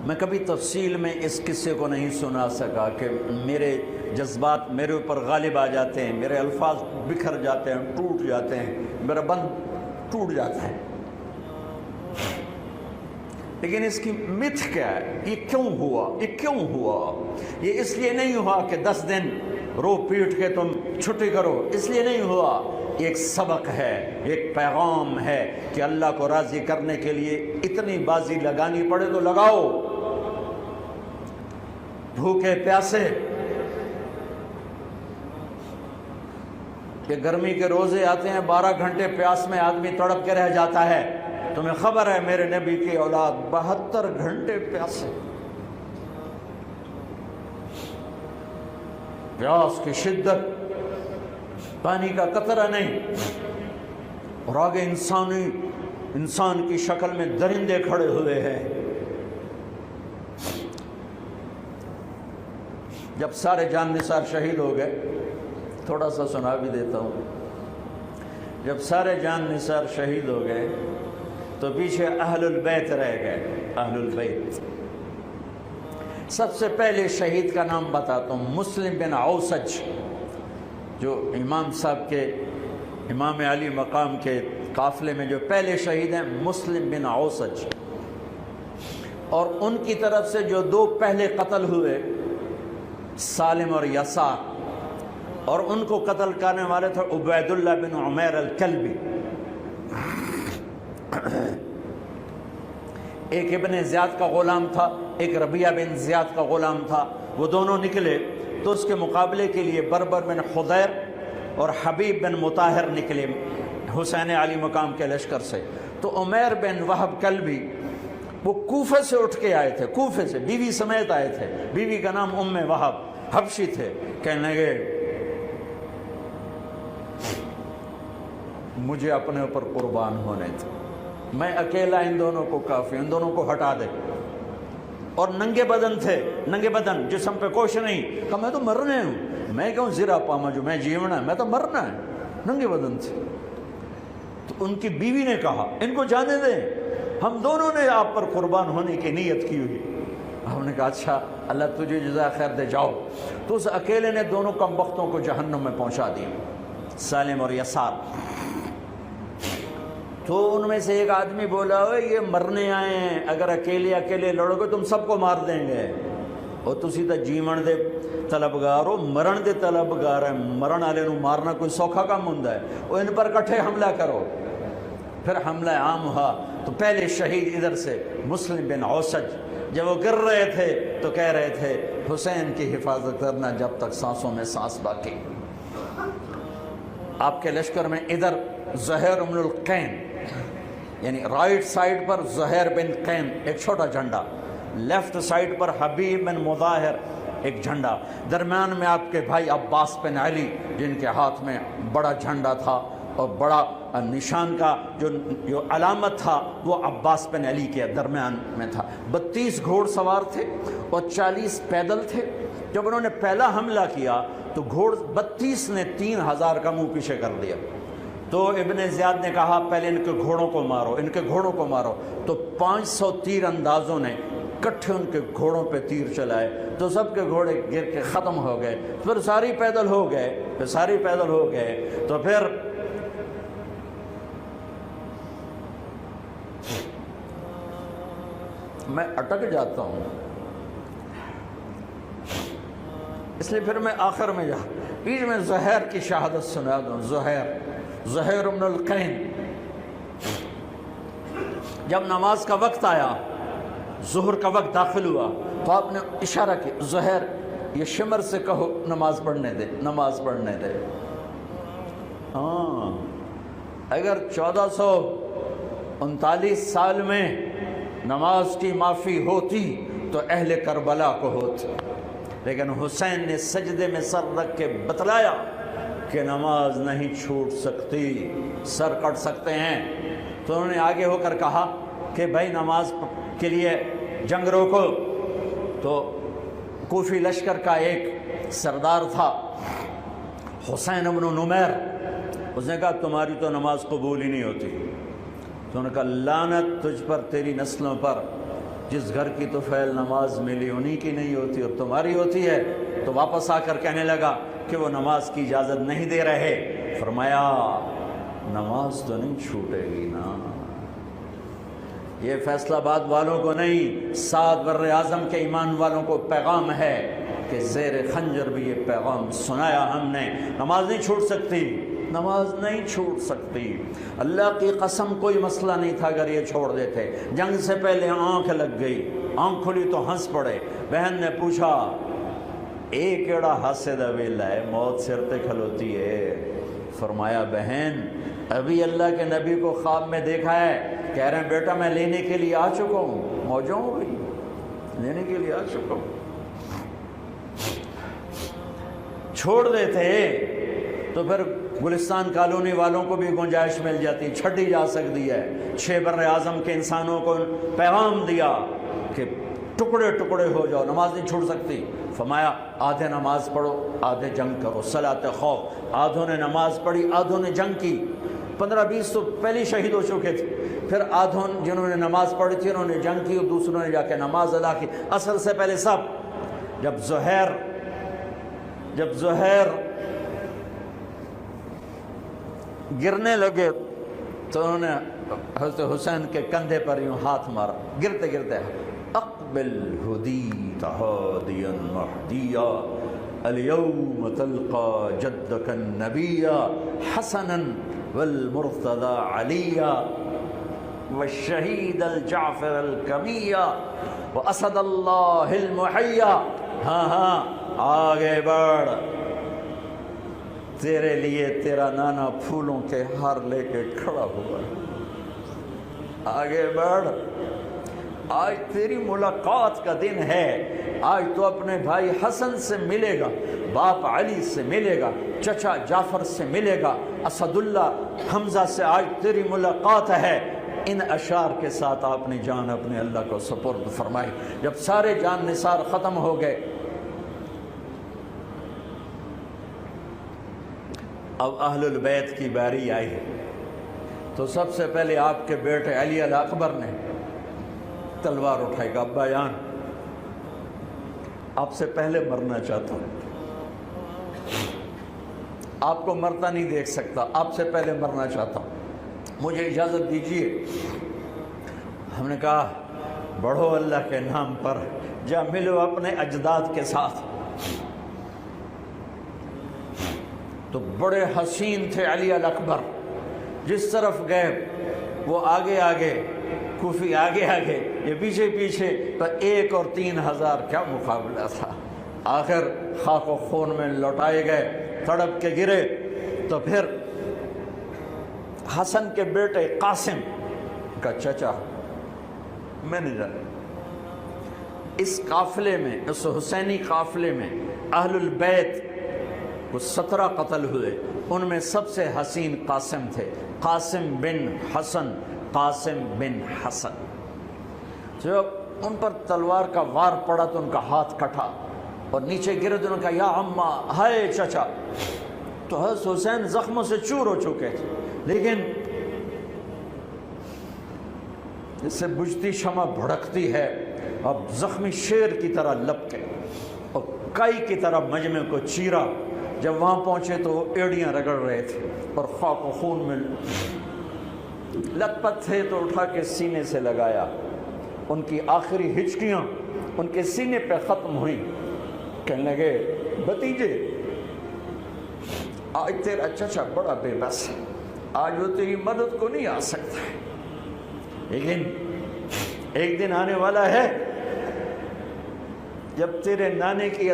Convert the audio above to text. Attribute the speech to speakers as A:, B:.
A: میں کبھی تفصیل میں اس قصے کو نہیں سنا سکا کہ میرے جذبات میرے اوپر غالب آ جاتے ہیں، میرے الفاظ بکھر جاتے ہیں، ٹوٹ جاتے ہیں، میرا بند ٹوٹ جاتا ہے۔ لیکن اس کی متھ کیا ہے؟ یہ کیوں ہوا؟ یہ کیوں ہوا؟ یہ اس لیے نہیں ہوا کہ 10 دن رو پیٹ کے تم چھٹی کرو، اس لیے نہیں ہوا۔ ایک سبق ہے، ایک پیغام ہے کہ اللہ کو راضی کرنے کے لیے اتنی بازی لگانی پڑے تو لگاؤ۔ بھوکے پیاسے، کہ گرمی کے روزے آتے ہیں 12 گھنٹے پیاس میں آدمی تڑپ کے رہ جاتا ہے۔ تمہیں خبر ہے میرے نبی کی اولاد 72 گھنٹے پیاسے، پیاس کی شدت، پانی کا قطرہ نہیں، اور آگے انسان کی شکل میں درندے کھڑے ہوئے ہیں۔ جب سارے جان نثار شہید ہو گئے، تھوڑا سا سنا بھی دیتا ہوں، جب سارے جان نثار شہید ہو گئے تو پیچھے اہل البیت رہ گئے۔ اہل البیت، سب سے پہلے شہید کا نام بتاتا ہوں، مسلم بن اوسج، جو امام صاحب کے، امام علی مقام کے قافلے میں جو پہلے شہید ہیں، مسلم بن اوسج۔ اور ان کی طرف سے جو 2 پہلے قتل ہوئے، سالم اور یسار، اور ان کو قتل کرنے والے تھے عبید اللہ بن عمیر الکلبی۔ ایک ابن زیاد کا غلام تھا، ایک ربیعہ بن زیاد کا غلام تھا۔ وہ دونوں نکلے تو اس کے مقابلے کے لیے بربر بن خدیر اور حبیب بن مطاہر نکلے حسین علی مقام کے لشکر سے۔ تو عمیر بن وہب کلبی وہ کوفہ سے اٹھ کے آئے تھے، کوفہ سے بیوی سمیت آئے تھے، بیوی کا نام ام وہب، حبشی تھے۔ کہنے لگے مجھے اپنے اوپر قربان ہونے تھے، میں اکیلا ان دونوں کو کافی، ان دونوں کو ہٹا دے۔ اور ننگے بدن تھے، ننگے بدن، جسم پہ کچھ نہیں۔ کہا میں تو مرنے ہوں، میں کیوں زیرہ پاما جو میں جیونا ہے، میں تو مرنا ہے۔ ننگے بدن تھے۔ تو ان کی بیوی نے کہا ان کو جانے دیں، ہم دونوں نے آپ پر قربان ہونے کی نیت کی ہوئی۔ ہم نے کہا اچھا اللہ تجھے جزا خیر دے، جاؤ۔ تو اس اکیلے نے دونوں کم بختوں کو جہنم میں پہنچا دیا، سالم اور یسار۔ تو ان میں سے ایک آدمی بولا یہ مرنے آئے ہیں، اگر اکیلے لڑو گے تم سب کو مار دیں گے، اور تسی تو جیون دے طلبگار ہو، مرن دے طلبگار ہیں، مرن والے نو مارنا کوئی سوکھا کام ہوندا ہے، وہ ان پر کٹھے حملہ کرو۔ پھر حملہ عام ہوا تو پہلے شہید ادھر سے مسلم بن اوسج، جب وہ گر رہے تھے تو کہہ رہے تھے حسین کی حفاظت کرنا جب تک سانسوں میں سانس باقی۔ آپ کے لشکر میں ادھر زہیر بن القین، یعنی رائٹ سائڈ پر زہیر بن قین ایک چھوٹا جھنڈا، لیفٹ سائڈ پر حبیب بن مظاہر ایک جھنڈا، درمیان میں آپ کے بھائی عباس بن علی جن کے ہاتھ میں بڑا جھنڈا تھا، اور بڑا نشان کا جو علامت تھا وہ عباس بن علی کے درمیان میں تھا۔ 32 گھوڑ سوار تھے اور 40 پیدل تھے۔ جب انہوں نے پہلا حملہ کیا تو گھوڑ 32 نے 3000 کا منہ پیچھے کر دیا۔ تو ابن زیاد نے کہا پہلے ان کے گھوڑوں کو مارو، ان کے گھوڑوں کو مارو۔ تو 500 تیر اندازوں نے کٹھے ان کے گھوڑوں پہ تیر چلائے تو سب کے گھوڑے گر کے ختم ہو گئے۔ پھر ساری پیدل ہو گئے، تو پھر میں اٹک جاتا ہوں، اس لیے پھر میں آخر میں بیچ میں زہیر کی شہادت سنا دوں۔ زہیر بن القین، جب نماز کا وقت آیا، ظہر کا وقت داخل ہوا تو آپ نے اشارہ کیا زہیر یہ شمر سے کہو نماز پڑھنے دے۔ ہاں، اگر 1439 سال میں نماز کی معافی ہوتی تو اہل کربلا کو ہوتی، لیکن حسین نے سجدے میں سر رکھ کے بتلایا کہ نماز نہیں چھوٹ سکتی، سر کٹ سکتے ہیں۔ تو انہوں نے آگے ہو کر کہا کہ بھائی نماز کے لیے جنگ روکو۔ تو کوفی لشکر کا ایک سردار تھا حسین بن نمیر، اس نے کہا تمہاری تو نماز قبول ہی نہیں ہوتی۔ تو انہوں نے کہا لعنت تجھ پر، تیری نسلوں پر، جس گھر کی تو فعل نماز ملی انہی کی نہیں ہوتی اور تمہاری ہوتی ہے. تو واپس آ کر کہنے لگا کہ وہ نماز کی اجازت نہیں دے رہے. فرمایا نماز تو نہیں چھوٹے گی نا. یہ فیصل آباد والوں کو نہیں، 7 بر اعظم کے ایمان والوں کو پیغام ہے کہ زیر خنجر بھی یہ پیغام سنایا ہم نے. نماز نہیں چھوٹ سکتی، نماز نہیں چھوٹ سکتی. اللہ کی قسم کوئی مسئلہ نہیں تھا اگر یہ چھوڑ دیتے. جنگ سے پہلے آنکھ لگ گئی، آنکھ کھلی تو ہنس پڑے. بہن نے پوچھا ایک کیڑا ہاسے دا ویلا ہے، موت سر تے کھلوتی ہے. فرمایا بہن ابھی اللہ کے نبی کو خواب میں دیکھا ہے، کہہ رہے ہیں بیٹا میں لینے کے لیے آ چکا ہوں. موجوں ہو گئی، لینے کے لیے آ چکا ہوں. چھوڑ دیتے تو پھر گلستان کالونی والوں کو بھی گنجائش مل جاتی، چھٹی جا سکتی ہے. 6 بر اعظم کے انسانوں کو پیغام دیا کہ ٹکڑے ٹکڑے ہو جاؤ، نماز نہیں چھوٹ سکتی. فرمایا آدھے نماز پڑھو آدھے جنگ کرو، صلاۃ خوف. آدھوں نے نماز پڑھی آدھوں نے جنگ کی. 15-20 تو پہلے شہید ہو چکے تھے. پھر آدھوں جنہوں نے نماز پڑھی تھی انہوں نے جنگ کی اور دوسروں نے جا کے نماز ادا کی. اثر سے پہلے سب. جب زہیر گرنے لگے تو انہوں نے حضرت حسین کے کندھے پر یوں ہاتھ مارا. گرتے گرتے اقبل ہدیت ہادیا مہدیا اليوم تلقى جدك النبي حسنا والمرتضى عليا والشهيد الجعفر الكمية واسد اللہ المحيا. ہاں آگے بڑھ، تیرے لیے تیرا نانا پھولوں کے ہار لے کے کھڑا ہوا. آگے بڑھ، آج تیری ملاقات کا دن ہے. آج تو اپنے بھائی حسن سے ملے گا، باپ علی سے ملے گا، چچا جعفر سے ملے گا، اسد اللہ حمزہ سے آج تیری ملاقات ہے. ان اشعار کے ساتھ آپ نے جان اپنے اللہ کو سپرد فرمائی. جب سارے جان نثار ختم ہو گئے اب اہل البیت کی باری آئی ہے. تو سب سے پہلے آپ کے بیٹے علی الاکبر نے تلوار اٹھائی گا. ابا جان آپ سے پہلے مرنا چاہتا ہوں، آپ کو مرتا نہیں دیکھ سکتا، آپ سے پہلے مرنا چاہتا ہوں، مجھے اجازت دیجیے. ہم نے کہا بڑھو اللہ کے نام پر، جا ملو اپنے اجداد کے ساتھ. تو بڑے حسین تھے علی الاکبر. جس طرف گئے وہ آگے آگے، کوفی آگے آگے، یہ پیچھے پیچھے. تو 1 اور 3,000 کیا مقابلہ تھا. آخر خاک و خون میں لوٹائے گئے، تڑپ کے گرے. تو پھر حسن کے بیٹے قاسم کا چچا میں نے جانا، اس قافلے میں، اس حسینی قافلے میں اہل البیت وہ 17 قتل ہوئے. ان میں سب سے حسین قاسم تھے، قاسم بن حسن. قاسم بن حسن جب ان پر تلوار کا وار پڑا تو ان کا ہاتھ کٹا اور نیچے گرے تو انہوں نے کہا یا اماں، ہائے چچا. تو حضرت حسین زخموں سے چور ہو چکے تھے، لیکن جس سے بجھتی شمع بھڑکتی ہے، اب زخمی شیر کی طرح لپکے اور کائی کی طرح مجمع کو چیرا. جب وہاں پہنچے تو وہ ایڑیاں رگڑ رہے تھے اور خاک و خون میں لت پت تھے. تو اٹھا کے سینے سے لگایا. ان کی آخری ہچکیاں ان کے سینے پہ ختم ہوئیں. کہنے لگے بھتیجے آج تیرا چچا بڑا بے بس ہے، آج وہ تیری مدد کو نہیں آ سکتا ہے، لیکن ایک دن آنے والا ہے جب تیرے نانے کی